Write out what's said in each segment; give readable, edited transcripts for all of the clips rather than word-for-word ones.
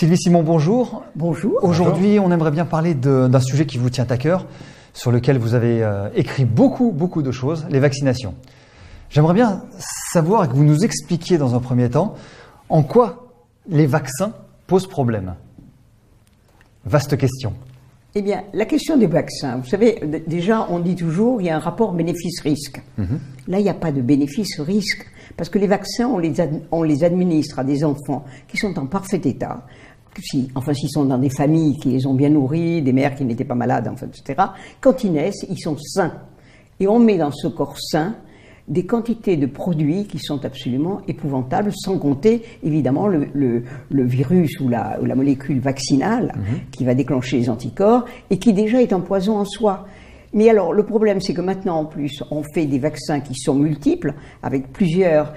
Sylvie Simon, bonjour. Bonjour. Aujourd'hui, on aimerait bien parler d'un sujet qui vous tient à cœur, sur lequel vous avez écrit beaucoup de choses, les vaccinations. J'aimerais bien savoir que vous nous expliquiez dans un premier temps en quoi les vaccins posent problème. Vaste question. Eh bien, la question des vaccins, vous savez, déjà, on dit toujours, il y a un rapport bénéfice-risque. Là, il n'y a pas de bénéfice-risque, parce que les vaccins, on les administre à des enfants qui sont en parfait état, s'ils sont dans des familles qui les ont bien nourris, des mères qui n'étaient pas malades, etc. Quand ils naissent, ils sont sains. Et on met dans ce corps sain des quantités de produits qui sont absolument épouvantables, sans compter évidemment le virus ou la molécule vaccinale qui va déclencher les anticorps et qui déjà est un poison en soi. Mais alors le problème c'est que maintenant en plus on fait des vaccins qui sont multiples avec plusieurs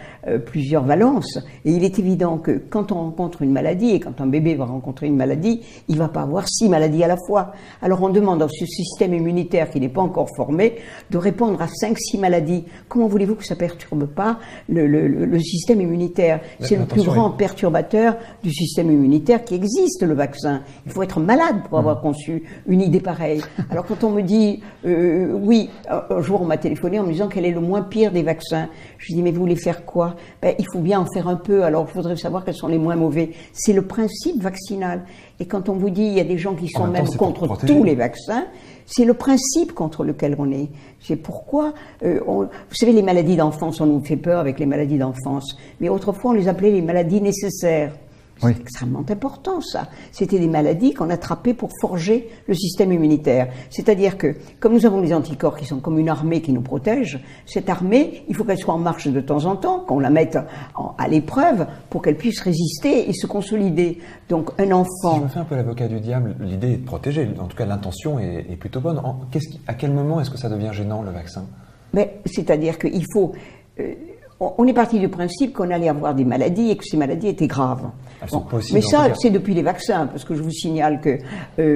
valences et il est évident que quand on rencontre une maladie et quand un bébé va rencontrer une maladie, il ne va pas avoir 6 maladies à la fois. Alors on demande à ce système immunitaire qui n'est pas encore formé de répondre à 5-6 maladies. Comment voulez-vous que ça ne perturbe pas le système immunitaire? C'est le plus grand perturbateur du système immunitaire qui existe, le vaccin. Il faut être malade pour avoir conçu une idée pareille. Alors quand on me dit oui, un jour on m'a téléphoné en me disant quel est le moins pire des vaccins. Je dis mais vous voulez faire quoi? Il faut bien en faire un peu, alors je voudrais savoir quels sont les moins mauvais. C'est le principe vaccinal. Et quand on vous dit il y a des gens qui sont même contre tous les vaccins, c'est le principe contre lequel on est. C'est pourquoi, vous savez, les maladies d'enfance, on nous fait peur avec les maladies d'enfance, mais autrefois on les appelait les maladies nécessaires. C'est extrêmement important, ça. C'était des maladies qu'on attrapait pour forger le système immunitaire. C'est-à-dire que, comme nous avons des anticorps qui sont comme une armée qui nous protège, cette armée, il faut qu'elle soit en marche de temps en temps, qu'on la mette à l'épreuve pour qu'elle puisse résister et se consolider. Donc, un enfant... Si je me fais un peu l'avocat du diable, l'idée est de protéger. En tout cas, l'intention est plutôt bonne. À quel moment est-ce que ça devient gênant, le vaccin? C'est-à-dire qu'il faut... on est parti du principe qu'on allait avoir des maladies et que ces maladies étaient graves. Mais ça, c'est depuis les vaccins, parce que je vous signale que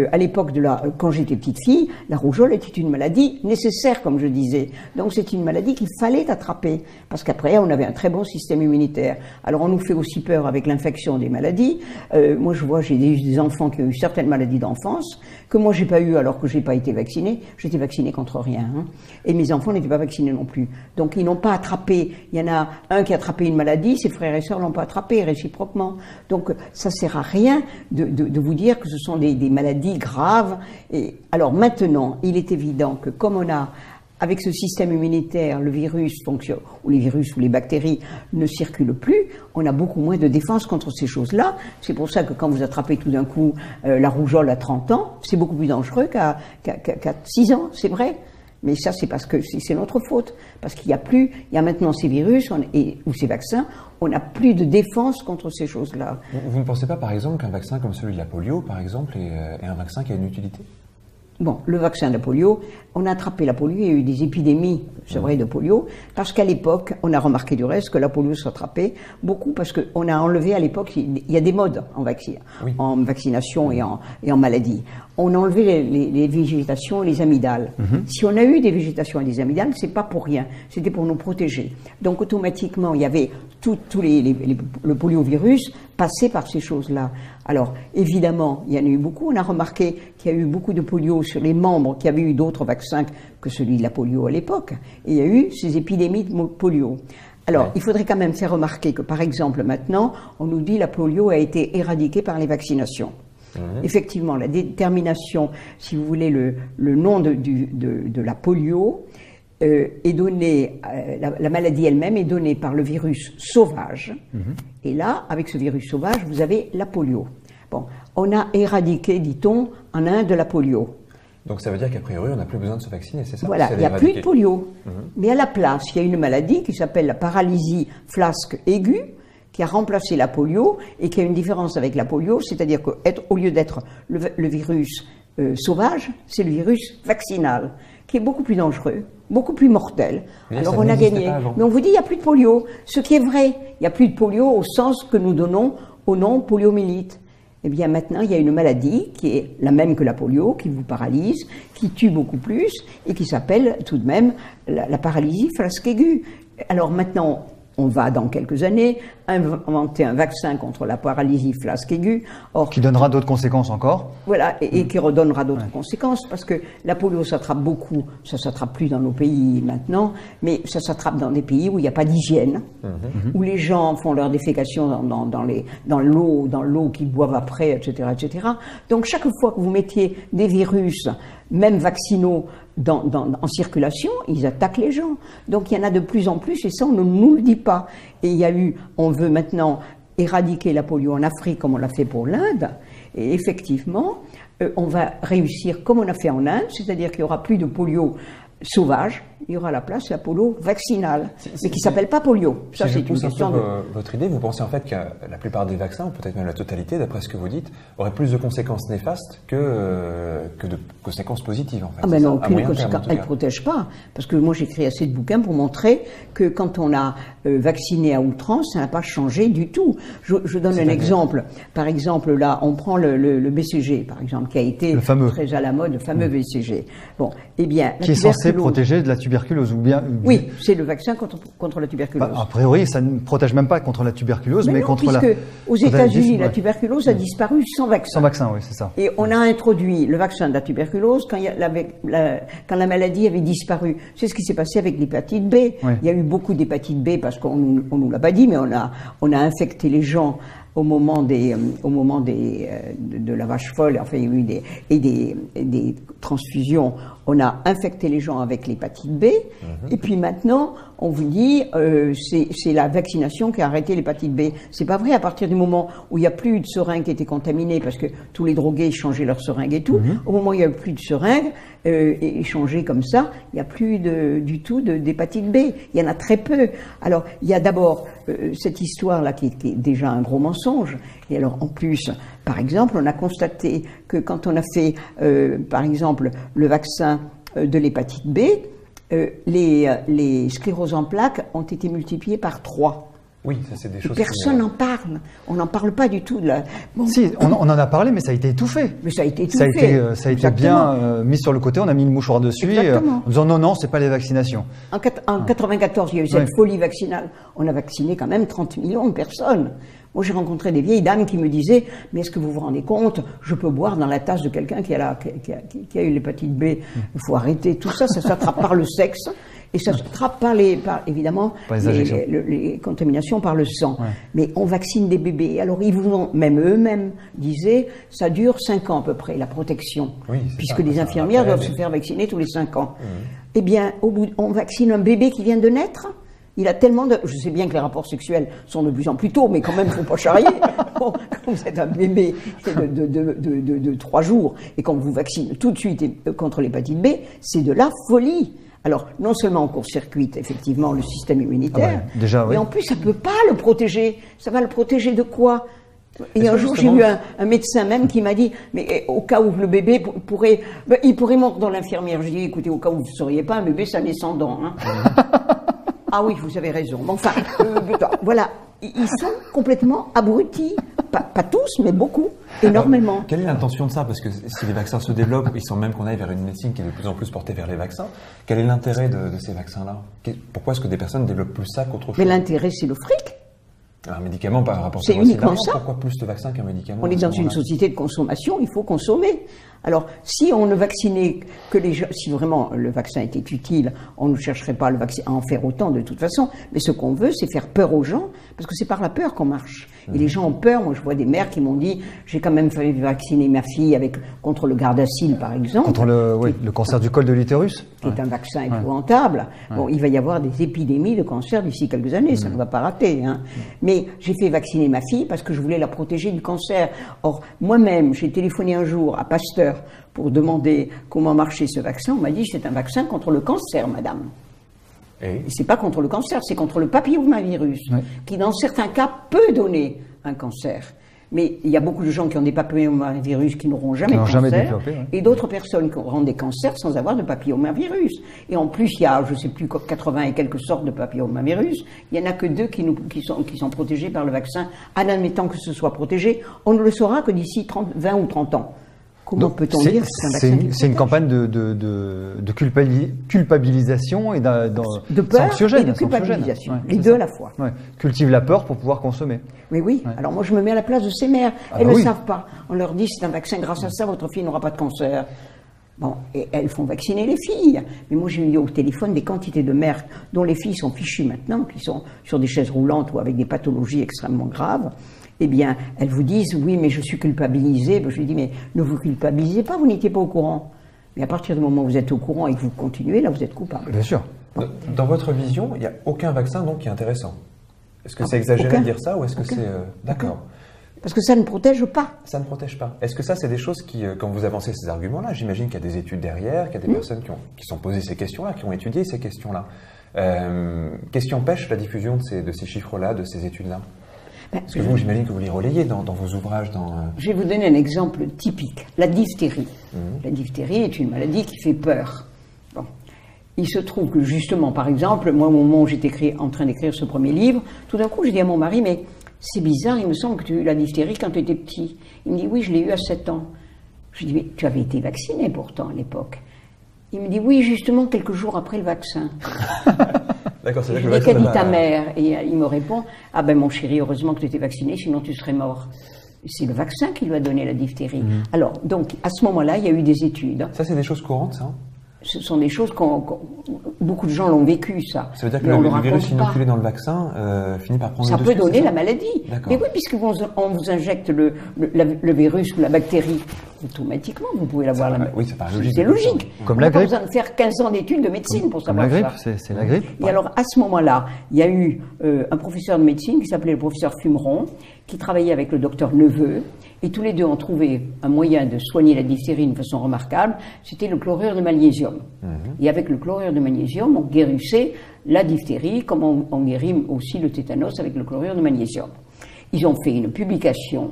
à l'époque quand j'étais petite fille, la rougeole était une maladie nécessaire, comme je disais. Donc c'est une maladie qu'il fallait attraper, parce qu'après on avait un très bon système immunitaire. Alors on nous fait aussi peur avec l'infection des maladies. Moi je vois, j'ai des enfants qui ont eu certaines maladies d'enfance que moi j'ai pas eu alors que j'ai pas été vaccinée. J'étais vaccinée contre rien, et mes enfants n'étaient pas vaccinés non plus. Donc ils n'ont pas attrapé. Il y en a un qui a attrapé une maladie, ses frères et sœurs l'ont pas attrapé réciproquement. Donc ça sert à rien de vous dire que ce sont des maladies graves. Et alors maintenant, il est évident que comme on a avec ce système immunitaire, le virus fonctionne, ou les virus ou les bactéries ne circulent plus, on a beaucoup moins de défense contre ces choses-là. C'est pour ça que quand vous attrapez tout d'un coup la rougeole à 30 ans, c'est beaucoup plus dangereux qu'à 6 ans, c'est vrai. Mais ça, c'est parce que c'est notre faute. Parce qu'il y a maintenant ces virus ou ces vaccins, on n'a plus de défense contre ces choses-là. Vous ne pensez pas, par exemple, qu'un vaccin comme celui de la polio, par exemple, est un vaccin qui a une utilité? Bon, le vaccin de la polio, on a attrapé la polio, il y a eu des épidémies, c'est vrai, de polio, parce qu'à l'époque, on a remarqué du reste que la polio s'attrapait beaucoup, parce qu'on a enlevé à l'époque, il y a des modes en vaccination et en maladie. On a enlevé les végétations et les amygdales. Si on a eu des végétations et des amygdales, c'est pas pour rien, c'était pour nous protéger. Donc automatiquement, il y avait le poliovirus passait par ces choses-là. Alors, évidemment, il y en a eu beaucoup. On a remarqué qu'il y a eu beaucoup de polio sur les membres qui avaient eu d'autres vaccins que celui de la polio à l'époque. Et il y a eu ces épidémies de polio. Alors, il faudrait quand même faire remarquer que, par exemple, maintenant, on nous dit que la polio a été éradiquée par les vaccinations. Effectivement, la détermination, si vous voulez, le nom de la polio est donné, la maladie elle-même est donnée par le virus sauvage. Et là, avec ce virus sauvage, vous avez la polio. Bon, on a éradiqué, dit-on, en Inde la polio. Donc ça veut dire qu'a priori, on n'a plus besoin de se vacciner, c'est ça? Voilà, il n'y a plus de polio. Mais à la place, il y a une maladie qui s'appelle la paralysie flasque aiguë, qui a remplacé la polio et qui a une différence avec la polio, c'est-à-dire qu'au lieu d'être le virus sauvage, c'est le virus vaccinal, qui est beaucoup plus dangereux, beaucoup plus mortel. Mais alors on a gagné. Mais on vous dit il n'y a plus de polio. Ce qui est vrai, il n'y a plus de polio au sens que nous donnons au nom poliomyélite. Eh bien maintenant, il y a une maladie qui est la même que la polio, qui vous paralyse, qui tue beaucoup plus et qui s'appelle tout de même la paralysie flasque aiguë. Alors maintenant, on va dans quelques années inventer un vaccin contre la paralysie flasque aiguë. Or, qui donnera d'autres conséquences encore. Voilà, et qui redonnera d'autres conséquences, parce que la polio s'attrape beaucoup, ça s'attrape plus dans nos pays maintenant, mais ça s'attrape dans des pays où il n'y a pas d'hygiène, où les gens font leur défécation dans l'eau qu'ils boivent après, etc., etc. Donc chaque fois que vous mettiez des virus, même vaccinaux, en circulation, ils attaquent les gens. Donc il y en a de plus en plus, et ça on ne nous le dit pas. Et on veut maintenant éradiquer la polio en Afrique comme on l'a fait pour l'Inde, et effectivement, on va réussir comme on a fait en Inde, c'est-à-dire qu'il n'y aura plus de polio sauvage, il y aura à la place la polio vaccinale, mais qui ne s'appelle pas polio. Ça, c'est une question de... Votre idée, vous pensez en fait que la plupart des vaccins, ou peut-être même la totalité, d'après ce que vous dites, auraient plus de conséquences néfastes que de conséquences positives, en fait. Ah ben non, aucune conséquence. Elle ne protège pas. Parce que moi, j'ai écrit assez de bouquins pour montrer que quand on a vacciné à outrance, ça n'a pas changé du tout. Je donne un exemple. Par exemple, là, on prend le BCG, par exemple, qui a été très à la mode, le fameux BCG. Bon, eh bien, qui est censé protéger de la tuberculose ou bien... Oui, c'est le vaccin contre la tuberculose. A priori, ça ne protège même pas contre la tuberculose, mais non, contre la... aux États-Unis, la tuberculose a disparu sans vaccin. Sans vaccin, oui, c'est ça. Et on a introduit le vaccin de la tuberculose quand la maladie avait disparu. C'est ce qui s'est passé avec l'hépatite B. Oui. Il y a eu beaucoup d'hépatite B parce qu'on ne nous l'a pas dit, mais on a infecté les gens au moment de la vache folle. Enfin, il y a eu des transfusions. On a infecté les gens avec l'hépatite B. Et puis maintenant, on vous dit c'est la vaccination qui a arrêté l'hépatite B. C'est pas vrai. À partir du moment où il n'y a plus de seringues qui étaient contaminées, parce que tous les drogués changeaient leurs seringues et tout, au moment où il n'y a plus de seringues échangées comme ça, il n'y a plus du tout d'hépatite B. Il y en a très peu. Alors, il y a d'abord cette histoire-là qui est déjà un gros mensonge. Et alors, en plus, par exemple, on a constaté que quand on a fait, par exemple, le vaccin de l'hépatite B, les scléroses en plaques ont été multipliées par 3. Oui, ça c'est des choses... Personne n'en parle. On n'en parle pas du tout. Si, on en a parlé, mais ça a été étouffé. Mais ça a été étouffé. Ça a été bien mis sur le côté, on a mis une mouchoir dessus en disant non, c'est pas les vaccinations. En 1994, il y a eu cette folie vaccinale. On a vacciné quand même 30 millions de personnes. Moi, j'ai rencontré des vieilles dames qui me disaient « Mais est-ce que vous vous rendez compte, je peux boire dans la tasse de quelqu'un qui a eu l'hépatite B. Il faut arrêter. Tout ça, ça s'attrape par le sexe. Et ça s'attrape évidemment les contaminations par le sang. Ouais. Mais on vaccine des bébés. Alors, même eux-mêmes disaient, ça dure 5 ans à peu près, la protection. Oui, puisque les infirmières doivent se faire vacciner tous les 5 ans. Eh bien, on vaccine un bébé qui vient de naître. Il a tellement de... Je sais bien que les rapports sexuels sont de plus en plus tôt, mais quand même, il ne faut pas charrier. Bon, quand vous êtes un bébé de 3 jours et qu'on vous vaccine tout de suite contre l'hépatite B, c'est de la folie. Alors, non seulement on court-circuite effectivement le système immunitaire, mais en plus, ça ne peut pas le protéger. Ça va le protéger de quoi? Et un jour, j'ai eu un médecin même qui m'a dit, mais au cas où le bébé pourrait mordre dans l'infirmière. Je dis, écoutez, au cas où vous ne sauriez pas, un bébé, ça naît sans dents. Hein. Ah oui, vous avez raison. Mais enfin, voilà, ils sont complètement abrutis. Pas tous, mais beaucoup, énormément. Alors, quelle est l'intention de ça? Parce que si les vaccins se développent, il semble même qu'on aille vers une médecine qui est de plus en plus portée vers les vaccins. Quel est l'intérêt de ces vaccins-là? Pourquoi est-ce que des personnes développent plus ça qu'autre chose? Mais l'intérêt, c'est le fric. Un médicament par rapport à uniquement ça. Pourquoi plus de vaccins qu'un médicament? On est dans une société de consommation, il faut consommer. Alors, si on ne vaccinait que les gens, si vraiment le vaccin était utile, on ne chercherait pas à en faire autant de toute façon. Mais ce qu'on veut, c'est faire peur aux gens, parce que c'est par la peur qu'on marche. Et les gens ont peur. Moi, je vois des mères qui m'ont dit, j'ai quand même fait vacciner ma fille contre le Gardasil, par exemple. Contre le cancer du col de l'utérus. Qui est un vaccin épouvantable. Bon, il va y avoir des épidémies de cancer d'ici quelques années, ça ne va pas rater. Hein. Mais j'ai fait vacciner ma fille parce que je voulais la protéger du cancer. Or, moi-même, j'ai téléphoné un jour à Pasteur pour demander comment marchait ce vaccin. On m'a dit, c'est un vaccin contre le cancer, madame. Et c'est pas contre le cancer, c'est contre le papillomavirus, qui dans certains cas peut donner un cancer. Mais il y a beaucoup de gens qui ont des papillomavirus qui n'auront jamais de cancer, et d'autres personnes qui auront des cancers sans avoir de papillomavirus. Et en plus, il y a, je ne sais plus, 80 et quelques sortes de papillomavirus. Il n'y en a que 2 qui sont protégés par le vaccin. En admettant que ce soit protégé, on ne le saura que d'ici 20 ou 30 ans. Comment peut-on dire que c'est un vaccin qui C'est une protège? campagne de culpabilisation et De peur anxiogène, et de c'est anxiogène. culpabilisation, Ouais, les c'est deux ça. à la fois. Ouais. Cultive la peur pour pouvoir consommer. Oui, oui. Ouais. Alors moi, je me mets à la place de ces mères. Ah Elles bah ne oui. savent pas. On leur dit, c'est un vaccin, grâce à ça, votre fille n'aura pas de cancer. Bon, et elles font vacciner les filles. Mais moi, j'ai eu au téléphone des quantités de mères dont les filles sont fichues maintenant, qui sont sur des chaises roulantes ou avec des pathologies extrêmement graves. Eh bien, elles vous disent, oui, mais je suis culpabilisée. Ben, je lui dis, mais ne vous culpabilisez pas, vous n'étiez pas au courant. Mais à partir du moment où vous êtes au courant et que vous continuez, là, vous êtes coupable. Bien sûr. Dans votre vision, il n'y a aucun vaccin donc qui est intéressant. Est-ce que c'est exagéré aucun. de dire ça ou est-ce que c'est... D'accord. Parce que ça ne protège pas. Ça ne protège pas. Est-ce que ça, c'est des choses qui, quand vous avancez ces arguments-là, j'imagine qu'il y a des études derrière, qu'il y a des personnes qui sont posées ces questions-là, qui ont étudié ces questions-là. Qu'est-ce qui empêche la diffusion de ces chiffres-là, de ces études-là? Parce que vous, j'imagine que vous les relayez dans vos ouvrages. Je vais vous donner un exemple typique. La diphtérie. La diphtérie est une maladie qui fait peur. Bon. Il se trouve que justement, par exemple, moi, au moment où j'étais en train d'écrire ce premier livre, tout d'un coup, je dis à mon mari, mais c'est bizarre, il me semble que tu as eu la diphtérie quand tu étais petit. Il me dit, oui, je l'ai eu à 7 ans. Je lui dis, mais tu avais été vacciné pourtant à l'époque. Il me dit, oui, justement, quelques jours après le vaccin. D'accord, c'est Je là que lui le dis, qu'a vaccin dit ta mère? Et il me répond, ah ben mon chéri, heureusement que tu étais vacciné, sinon tu serais mort. C'est le vaccin qui lui a donné la diphtérie. Alors, donc, à ce moment-là, il y a eu des études. Ça, c'est des choses courantes, ça? Ce sont des choses beaucoup de gens l'ont vécu, ça. Ça veut dire que Mais on le raconte virus pas. inoculé dans le vaccin finit par prendre Ça le peut dessus, donner c'est ça? la maladie. D'accord. Mais oui, puisqu'on vous injecte le virus ou la bactérie, automatiquement, vous pouvez l'avoir. Oui, ça paraît logique. C'est logique. Comme on la n'a pas grippe. besoin de faire 15 ans d'études de médecine pour Comme savoir la grippe, ça. c'est la grippe. Et alors, à ce moment-là, il y a eu un professeur de médecine qui s'appelait le professeur Fumeron, qui travaillait avec le docteur Neveu, et tous les deux ont trouvé un moyen de soigner la diphtérie d'une façon remarquable, c'était le chlorure de magnésium. Et avec le chlorure de magnésium, on guérissait la diphtérie, comme on guérit aussi le tétanos avec le chlorure de magnésium. Ils ont fait une publication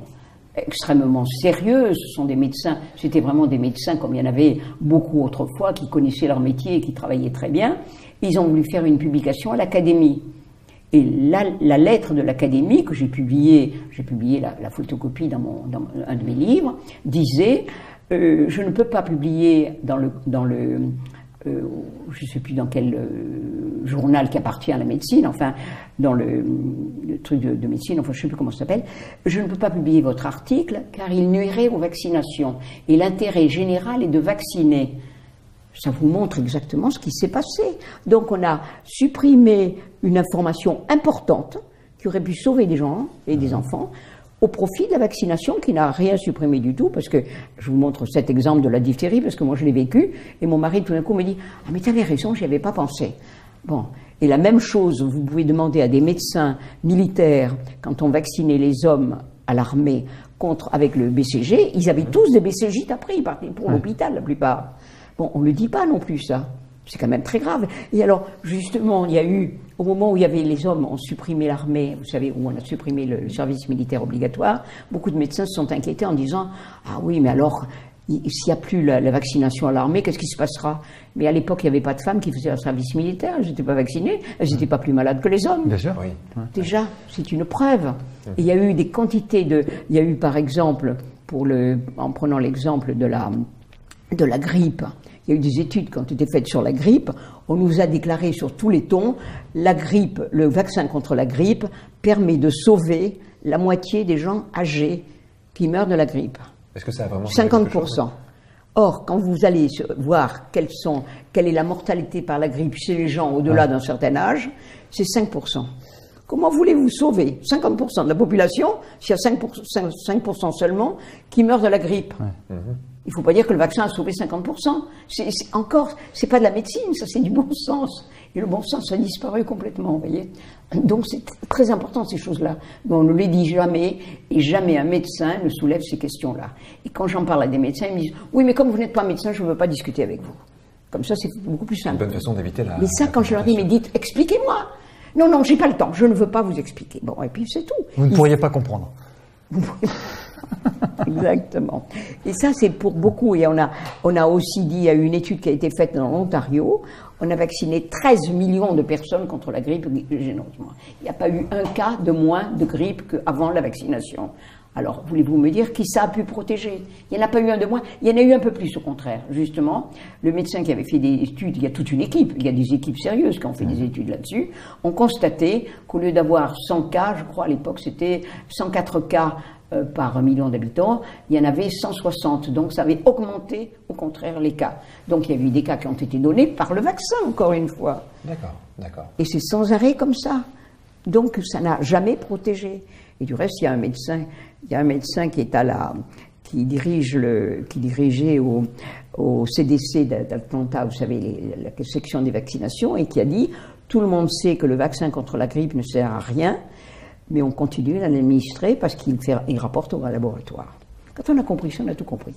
extrêmement sérieuse, ce sont des médecins, c'était vraiment des médecins comme il y en avait beaucoup autrefois, qui connaissaient leur métier et qui travaillaient très bien. Ils ont voulu faire une publication à l'Académie. Et la lettre de l'Académie que j'ai publiée la photocopie dans un de mes livres, disait je ne peux pas publier dans le je ne sais plus dans quel journal qui appartient à la médecine, enfin dans le truc de médecine, enfin je ne sais plus comment ça s'appelle, je ne peux pas publier votre article car il nuirait aux vaccinations. Et l'intérêt général est de vacciner. Ça vous montre exactement ce qui s'est passé. Donc on a supprimé une information importante qui aurait pu sauver des gens et des enfants au profit de la vaccination qui n'a rien supprimé du tout, parce que je vous montre cet exemple de la diphtérie, parce que moi je l'ai vécu, et mon mari tout d'un coup me dit « Ah mais tu avais raison, j'y avais pas pensé ». Bon, et la même chose, vous pouvez demander à des médecins militaires, quand on vaccinait les hommes à l'armée avec le BCG, ils avaient tous des BCG après, ils partaient pour l'hôpital la plupart. Bon, on ne le dit pas non plus, ça. C'est quand même très grave. Et alors, justement, il y a eu, au moment où il y avait les hommes ont supprimé l'armée, vous savez, où on a supprimé le service militaire obligatoire, beaucoup de médecins se sont inquiétés en disant « Ah oui, mais alors, s'il n'y a plus la vaccination à l'armée, qu'est-ce qui se passera ?» Mais à l'époque, il n'y avait pas de femmes qui faisaient un service militaire, elles n'étaient pas vaccinées, elles n'étaient pas plus malades que les hommes. Bien sûr. Oui. Déjà, c'est une preuve. Et il y a eu des quantités il y a eu, par exemple, en prenant l'exemple de la grippe, il y a eu des études qui ont été faites sur la grippe. On nous a déclaré sur tous les tons, la grippe, le vaccin contre la grippe permet de sauver la moitié des gens âgés qui meurent de la grippe. Est-ce que ça a vraiment 50%. Or, quand vous allez voir quelle est la mortalité par la grippe chez les gens au-delà d'un certain âge, c'est 5%. Comment voulez-vous sauver 50% de la population s'il y a 5% seulement qui meurent de la grippe? Il ne faut pas dire que le vaccin a sauvé 50%. C'est pas de la médecine, ça c'est du bon sens. Et le bon sens a disparu complètement, vous voyez. Donc c'est très important ces choses-là. Mais on ne les dit jamais, et jamais un médecin ne soulève ces questions-là. Et quand j'en parle à des médecins, ils me disent « Oui, mais comme vous n'êtes pas médecin, je ne veux pas discuter avec vous. » Comme ça, c'est beaucoup plus simple. C'est une bonne façon d'éviter la... Mais ça, quand je leur dis « Mais dites, expliquez-moi !» Non, non, j'ai pas le temps, je ne veux pas vous expliquer. Bon, et puis c'est tout. Vous ne pourriez pas comprendre. Exactement. Et ça, c'est pour beaucoup. Et on a aussi dit, il y a eu une étude qui a été faite dans l'Ontario, on a vacciné 13 millions de personnes contre la grippe généreusement. Il n'y a pas eu un cas de moins de grippe qu'avant la vaccination. Alors, voulez-vous me dire qui ça a pu protéger? Il n'y en a pas eu un de moins, il y en a eu un peu plus au contraire, justement. Le médecin qui avait fait des études, il y a toute une équipe, il y a des équipes sérieuses qui ont fait des études là-dessus, ont constaté qu'au lieu d'avoir 100 cas, je crois à l'époque c'était 104 cas par 1 million d'habitants, il y en avait 160. Donc ça avait augmenté au contraire les cas. Donc il y a eu des cas qui ont été donnés par le vaccin, encore une fois. D'accord, d'accord. Et c'est sans arrêt comme ça. Donc ça n'a jamais protégé. Et du reste, il y a un médecin qui est qui dirigeait au CDC d'Atlanta, vous savez, la section des vaccinations, et qui a dit tout le monde sait que le vaccin contre la grippe ne sert à rien, mais on continue à l'administrer parce qu'il rapporte au laboratoire. Quand on a compris ça, on a tout compris.